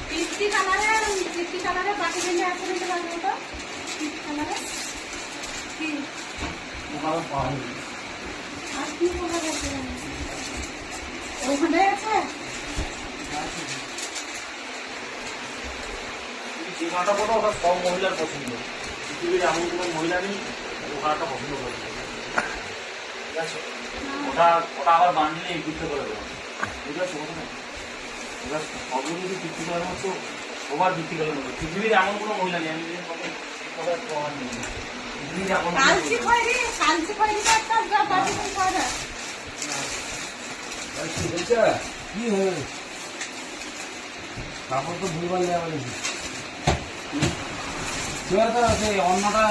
পিস্তি কালারে বাকি দিলে আছে নিতে পারবো তো পিস্তি কালারে কি আর কি কালার আছে ওখানে আছে যে কালারটা বলো ওটা সব মহিলার পছন্দ পৃথিবীর এমন কোনো মহিলা নেই ও কালারটা পছন্দ করে ঠিক আছে ওটা আবার বান্ডিলে ঘুরতে করে দেবো ঠিক আছে ওটা সবগুলো যদি বৃত্তি করার মতো ওভার বৃত্তি করার মতো পৃথিবীর এমন কোনো মহিলা নেই আমি কি হয়ে কাপড় তো ভুলবার নেওয়া অন্যটা